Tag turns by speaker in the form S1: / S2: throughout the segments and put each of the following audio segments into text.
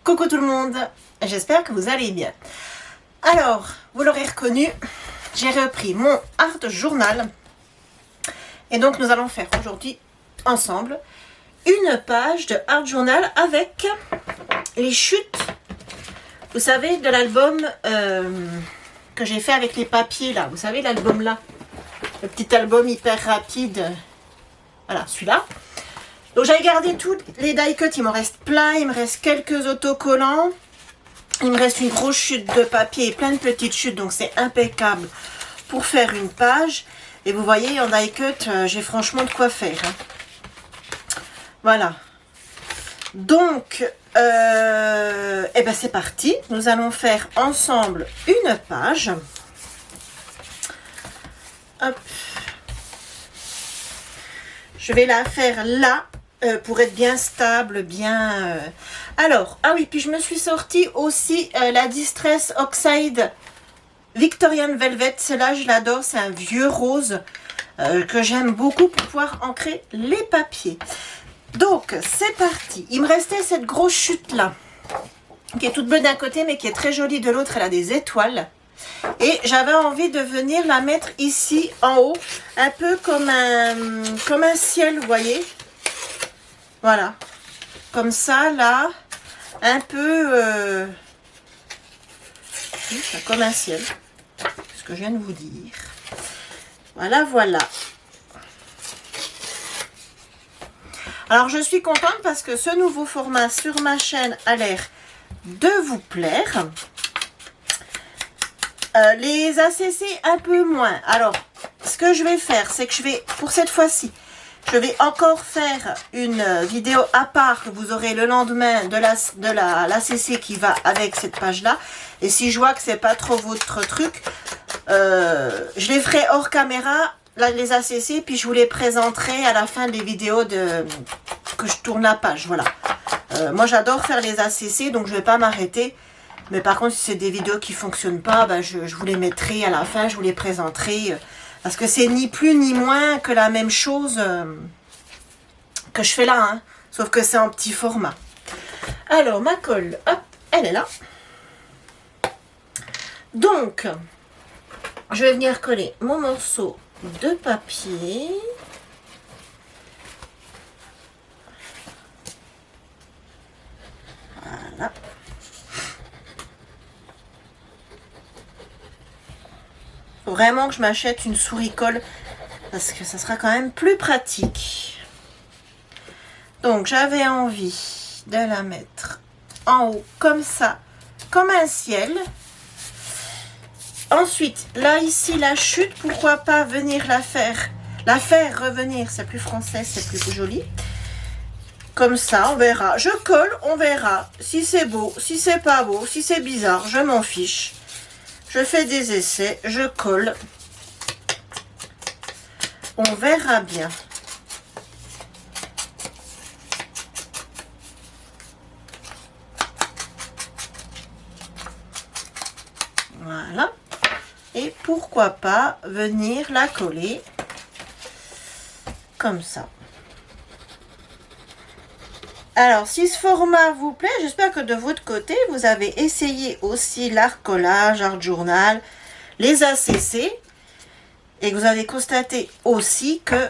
S1: Coucou tout le monde, j'espère que vous allez bien. Alors, vous l'aurez reconnu, j'ai repris mon art journal. Et donc nous allons faire aujourd'hui ensemble une page de art journal avec les chutes, vous savez, de l'album que j'ai fait avec les papiers là. Vous savez l'album là, le petit album hyper rapide. Voilà, celui-là. Donc j'avais gardé tous les die cuts, il m'en reste plein, il me reste quelques autocollants. Il me reste une grosse chute de papier et plein de petites chutes, donc c'est impeccable pour faire une page. Et vous voyez, en die cut, j'ai franchement de quoi faire. Hein. Voilà. Donc, eh ben c'est parti. Nous allons faire ensemble une page. Hop. Je vais la faire là. Pour être bien stable, bien... Alors, ah oui, puis je me suis sortie aussi la Distress Oxide Victorian Velvet. Celle-là, je l'adore, c'est un vieux rose que j'aime beaucoup pour pouvoir ancrer les papiers. Donc, c'est parti. Il me restait cette grosse chute-là, qui est toute bleue d'un côté, mais qui est très jolie de l'autre. Elle a des étoiles. Et j'avais envie de venir la mettre ici, en haut, un peu comme un ciel, vous voyez. Voilà, comme ça, là, un peu comme un ciel, ce que je viens de vous dire. Voilà, voilà. Alors, je suis contente parce que ce nouveau format sur ma chaîne a l'air de vous plaire. Les ACC, un peu moins. Alors, ce que je vais faire, c'est que je vais, pour cette fois-ci, je vais encore faire une vidéo à part que vous aurez le lendemain de l'ACC qui va avec cette page-là. Et si je vois que c'est pas trop votre truc, je les ferai hors caméra, là, les ACC, puis je vous les présenterai à la fin des vidéos que je tourne la page. Voilà. Moi, j'adore faire les ACC, donc je vais pas m'arrêter. Mais par contre, si c'est des vidéos qui fonctionnent pas, ben, je vous les mettrai à la fin, je vous les présenterai. Parce que c'est ni plus ni moins que la même chose que je fais là, hein, sauf que c'est en petit format. Alors, ma colle, hop, elle est là. Donc, je vais venir coller mon morceau de papier. Voilà. Faut vraiment que je m'achète une souris colle parce que ça sera quand même plus pratique. Donc j'avais envie de la mettre en haut comme ça, comme un ciel. Ensuite, là ici la chute, pourquoi pas venir la faire revenir, c'est plus français, c'est plus joli. Comme ça, on verra. Je colle, on verra si c'est beau, si c'est pas beau, si c'est bizarre, je m'en fiche. Je fais des essais, je colle. On verra bien. Voilà. Et pourquoi pas venir la coller comme ça. Alors, si ce format vous plaît, j'espère que de votre côté, vous avez essayé aussi l'art collage, art journal, les ACC, et que vous avez constaté aussi que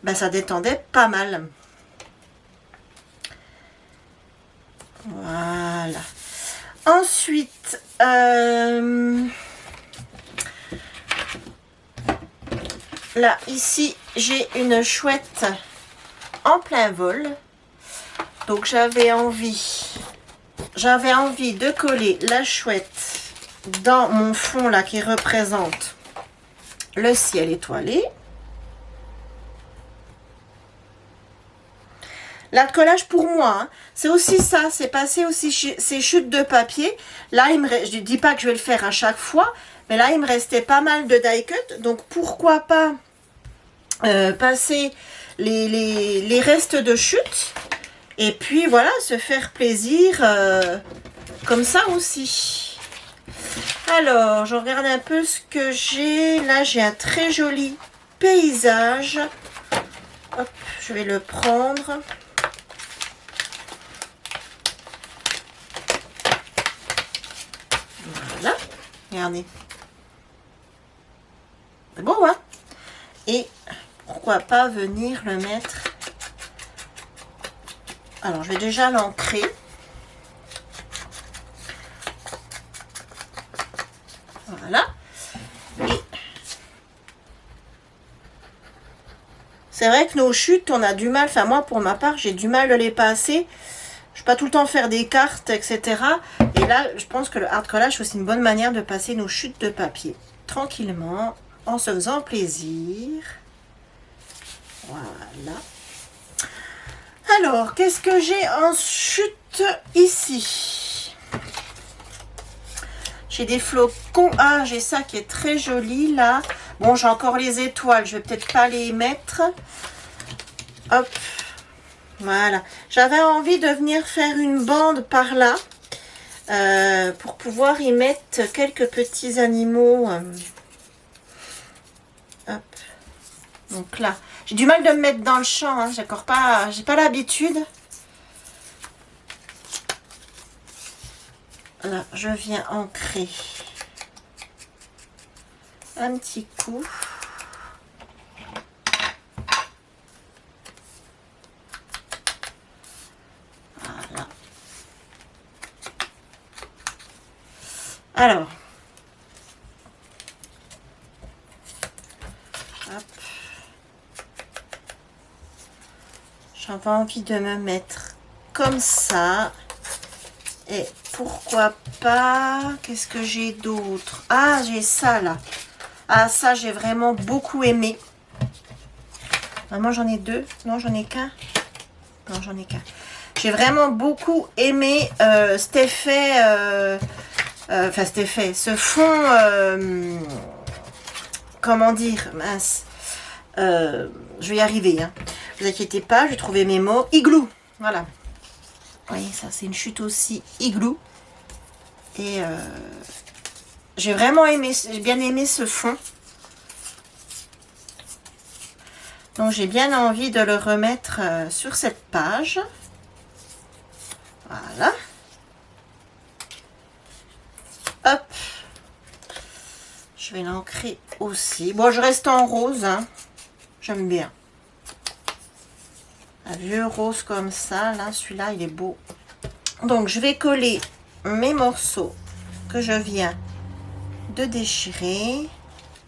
S1: ben, ça détendait pas mal. Voilà. Ensuite, là, ici, j'ai une chouette en plein vol. Donc j'avais envie de coller la chouette dans mon fond là qui représente le ciel étoilé. L'art collage pour moi, hein, c'est aussi ça, c'est passer aussi ces chutes de papier. Là, je ne dis pas que je vais le faire à chaque fois, mais là, il me restait pas mal de die cut. Donc pourquoi pas passer les restes de chute et puis voilà, se faire plaisir comme ça aussi. Alors, je regarde un peu ce que j'ai. Là, j'ai un très joli paysage. Hop, je vais le prendre. Regardez. C'est beau, hein? Et pourquoi pas venir le mettre. Alors, je vais déjà l'ancrer. Voilà. Et c'est vrai que nos chutes, on a du mal. Enfin, moi, pour ma part, j'ai du mal de les passer. Je ne vais pas tout le temps faire des cartes, etc. Et là, je pense que le hard collage, c'est aussi une bonne manière de passer nos chutes de papier. Tranquillement, en se faisant plaisir. Voilà. Alors, qu'est-ce que j'ai en chute ici? J'ai des flocons. Ah, j'ai ça qui est très joli là. Bon, j'ai encore les étoiles. Je vais peut-être pas les mettre. Hop. Voilà. J'avais envie de venir faire une bande par là. Pour pouvoir y mettre quelques petits animaux. Hop. Donc là. J'ai du mal de me mettre dans le champ. Hein. J'ai pas l'habitude. Là, je viens ancrer un petit coup. Voilà. Alors, hop. J'avais envie de me mettre comme ça. Et pourquoi pas, qu'est-ce que j'ai d'autre? Ah, j'ai ça là. Ah, ça, j'ai vraiment beaucoup aimé. Moi, j'en ai deux. Non, j'en ai qu'un. Non, j'en ai qu'un. J'ai vraiment beaucoup aimé cet effet. Enfin, cet effet. Ce fond. Comment dire? Mince. Je vais y arriver. Hein. Ne vous inquiétez pas, j'ai trouvé mes mots. Igloo. Voilà. Vous voyez, ça, c'est une chute aussi igloo. Et j'ai vraiment aimé, j'ai bien aimé ce fond. Donc, j'ai bien envie de le remettre sur cette page. Voilà. Hop. Je vais l'ancrer aussi. Bon, je reste en rose. Hein. J'aime bien. Un vieux rose comme ça. Là, celui-là, il est beau. Donc, je vais coller mes morceaux que je viens de déchirer.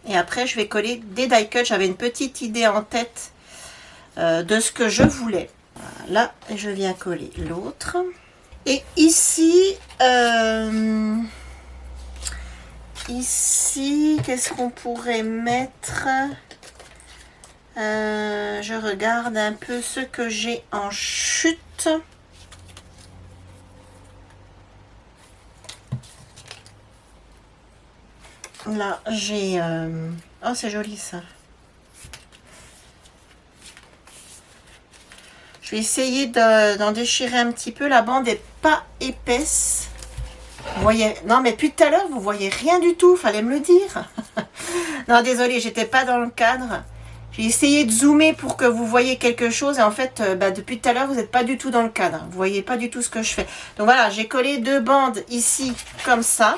S1: Et après, je vais coller des die cuts. J'avais une petite idée en tête de ce que je voulais. Voilà. Et je viens coller l'autre. Et ici... ici, qu'est-ce qu'on pourrait mettre? Je regarde un peu ce que j'ai en chute. Là, j'ai... Oh, c'est joli ça. Je vais essayer d'en déchirer un petit peu. La bande n'est pas épaisse. Vous voyez... Non, mais depuis tout à l'heure, vous voyez rien du tout. Fallait me le dire. Non, désolé, j'étais pas dans le cadre. J'ai essayé de zoomer pour que vous voyez quelque chose. Et en fait, depuis tout à l'heure, vous n'êtes pas du tout dans le cadre. Vous voyez pas du tout ce que je fais. Donc voilà, j'ai collé deux bandes ici, comme ça.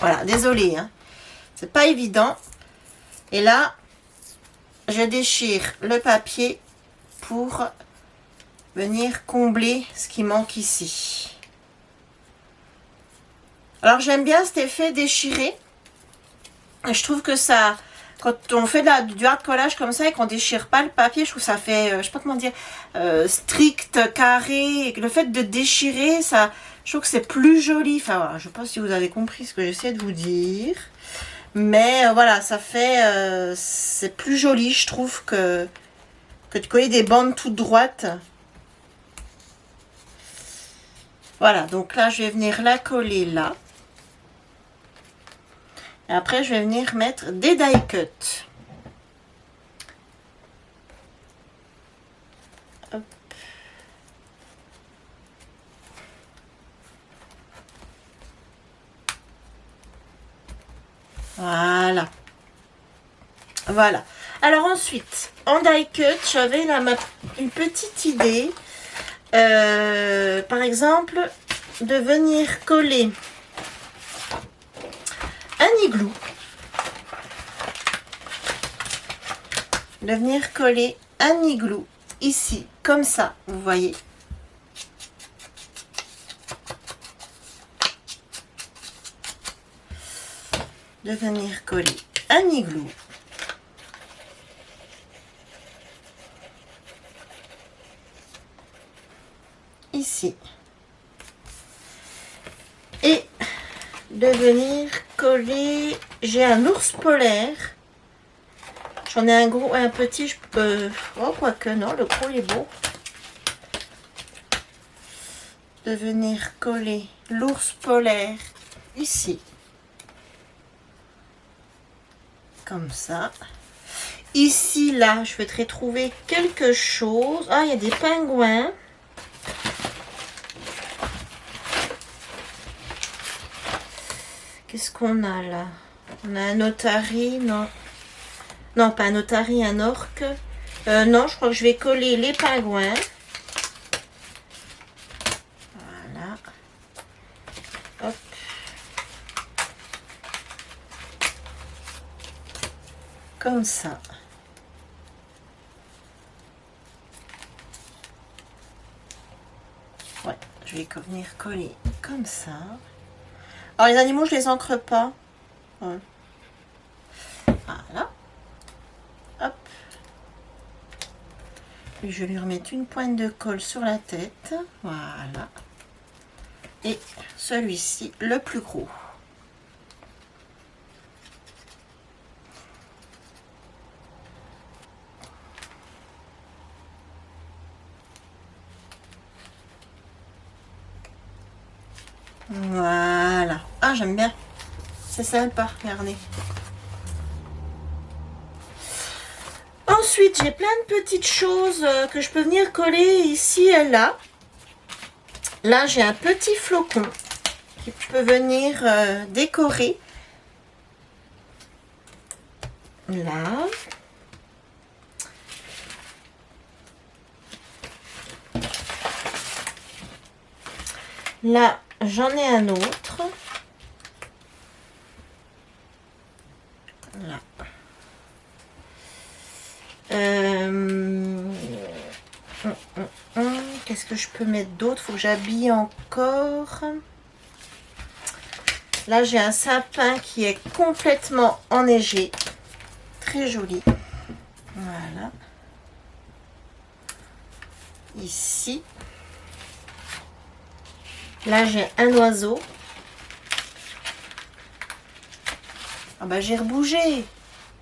S1: Voilà, désolé. Hein. C'est pas évident. Et là, je déchire le papier pour venir combler ce qui manque ici. Alors, j'aime bien cet effet déchiré. Et je trouve que ça... Quand on fait du hard collage comme ça et qu'on déchire pas le papier, je trouve que ça fait, je sais pas comment dire, strict, carré. Et le fait de déchirer, ça, je trouve que c'est plus joli. Enfin, voilà, je sais pas si vous avez compris ce que j'essaie de vous dire. Mais voilà, ça fait, c'est plus joli, je trouve, que de coller des bandes toutes droites. Voilà, donc là, je vais venir la coller là. Et après, je vais venir mettre des die cuts. Hop. Voilà. Voilà. Alors ensuite, en die cut, j'avais une petite idée. Par exemple, de venir coller igloo. De venir coller un igloo ici, comme ça, vous voyez. De venir coller un igloo. Ici. Et de venir coller, j'ai un ours polaire. J'en ai un gros et un petit, je peux... Oh, quoique non, le gros il est beau. De venir coller l'ours polaire ici. Comme ça. Ici, là, je vais trouver quelque chose. Ah, il y a des pingouins. Qu'est-ce qu'on a là? On a un otari, non. Non, pas un otari, un orque. Non, je crois que je vais coller les pingouins. Voilà. Hop. Comme ça. Ouais, je vais venir coller comme ça. Alors les animaux, je les encre pas. Ouais. Voilà. Hop. Et je vais lui remettre une pointe de colle sur la tête. Voilà. Et celui-ci, le plus gros. Voilà. Ah, j'aime bien. C'est sympa, regardez. Ensuite, j'ai plein de petites choses que je peux venir coller ici et là. Là, j'ai un petit flocon qui peut venir décorer. Là. Là, j'en ai un autre. Là. Qu'est-ce que je peux mettre d'autre? Faut que j'habille encore. Là, j'ai un sapin qui est complètement enneigé. Très joli. Voilà. Ici. Là, j'ai un oiseau. Ah bah, j'ai rebougé.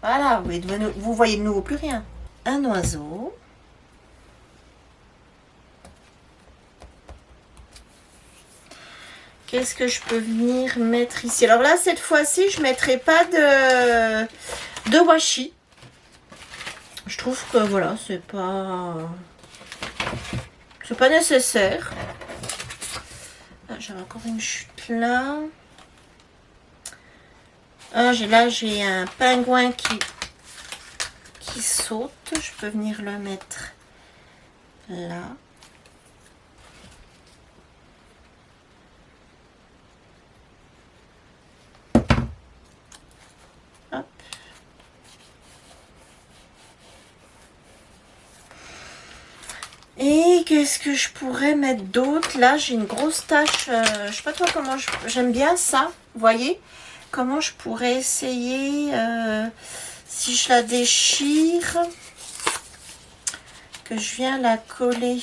S1: Voilà, vous voyez de nouveau plus rien. Un oiseau. Qu'est-ce que je peux venir mettre ici? Alors là, cette fois-ci, je ne mettrai pas de washi. Je trouve que voilà, c'est pas nécessaire. Ah, j'ai encore une chute là. Ah, là, j'ai un pingouin qui saute. Je peux venir le mettre là. Hop. Et qu'est-ce que je pourrais mettre d'autre? Là, j'ai une grosse tache. Je sais pas trop comment j'aime bien ça. Vous voyez? Comment je pourrais essayer si je la déchire, que je viens la coller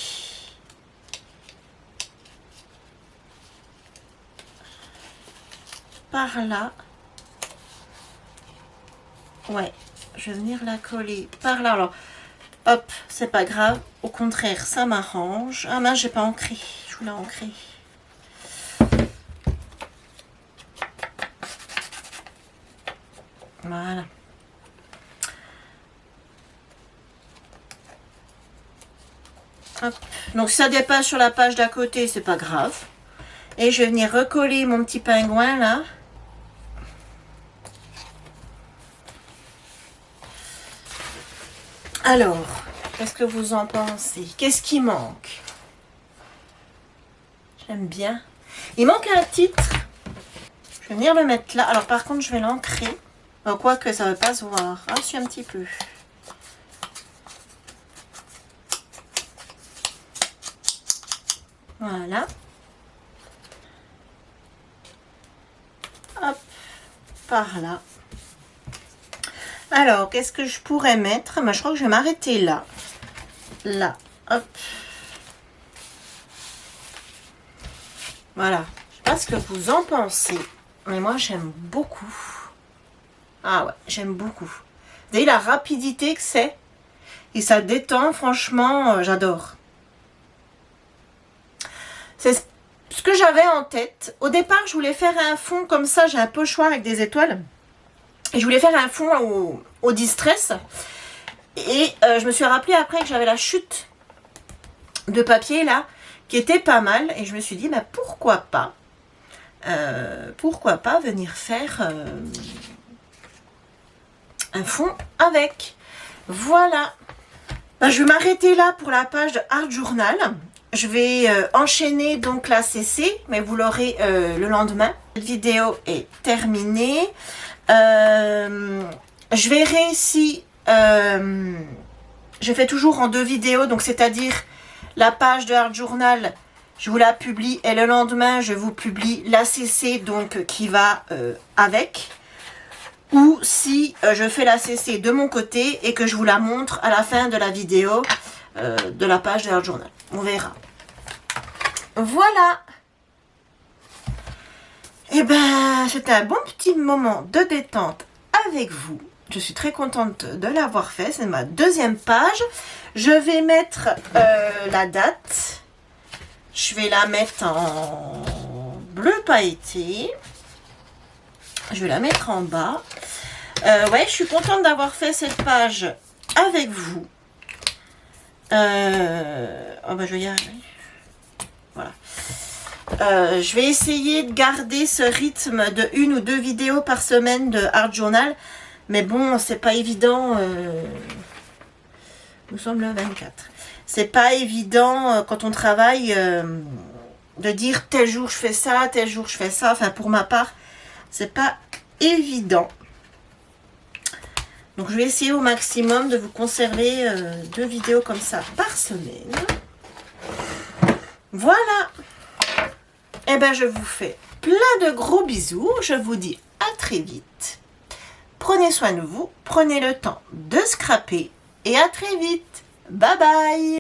S1: par là. Ouais, je vais venir la coller par là. Alors, hop, c'est pas grave. Au contraire, ça m'arrange. Ah mince, j'ai pas ancré. Je voulais ancrer. Voilà. Hop. Donc, si ça dépasse sur la page d'à côté, c'est pas grave. Et je vais venir recoller mon petit pingouin là. Alors, qu'est-ce que vous en pensez? Qu'est-ce qui manque? J'aime bien. Il manque un titre. Je vais venir le mettre là. Alors par contre, je vais l'ancrer. Quoique ça ne veut pas se voir. Ah, si, un petit peu. Voilà. Hop, par là. Alors, qu'est-ce que je pourrais mettre? Je crois que je vais m'arrêter là. Là, hop. Voilà. Je sais pas ce que vous en pensez, mais moi, j'aime beaucoup. Ah ouais, j'aime beaucoup. Vous voyez la rapidité que c'est? Et ça détend, franchement, j'adore. C'est ce que j'avais en tête. Au départ, je voulais faire un fond comme ça. J'ai un pochoir avec des étoiles. Et je voulais faire un fond au distress. Et je me suis rappelé après que j'avais la chute de papier là, qui était pas mal. Et je me suis dit, bah, pourquoi pas venir faire un fond avec. Voilà. Ben, je vais m'arrêter là pour la page de Art Journal. Je vais enchaîner donc la CC, mais vous l'aurez le lendemain. Cette vidéo est terminée. Je verrai si je fais toujours en 2 vidéos, donc c'est-à-dire la page de Art Journal, je vous la publie et le lendemain je vous publie la CC donc qui va avec. Ou si je fais la CC de mon côté et que je vous la montre à la fin de la vidéo de la page de Art Journal. On verra. Voilà. Et ben, c'était un bon petit moment de détente avec vous. Je suis très contente de l'avoir fait. C'est ma 2e page. Je vais mettre la date. Je vais la mettre en bleu pailleté. Je vais la mettre en bas. Ouais, je suis contente d'avoir fait cette page avec vous. Oh bah, je vais y arriver. Voilà. Je vais essayer de garder ce rythme de 1 ou 2 vidéos par semaine de Art Journal. Mais bon, c'est pas évident. Nous sommes le 24. C'est pas évident quand on travaille de dire tel jour je fais ça, tel jour je fais ça. Enfin, pour ma part, c'est pas évident. Donc, je vais essayer au maximum de vous conserver 2 vidéos comme ça par semaine. Voilà. Et ben, je vous fais plein de gros bisous. Je vous dis à très vite. Prenez soin de vous. Prenez le temps de scraper. Et à très vite. Bye bye.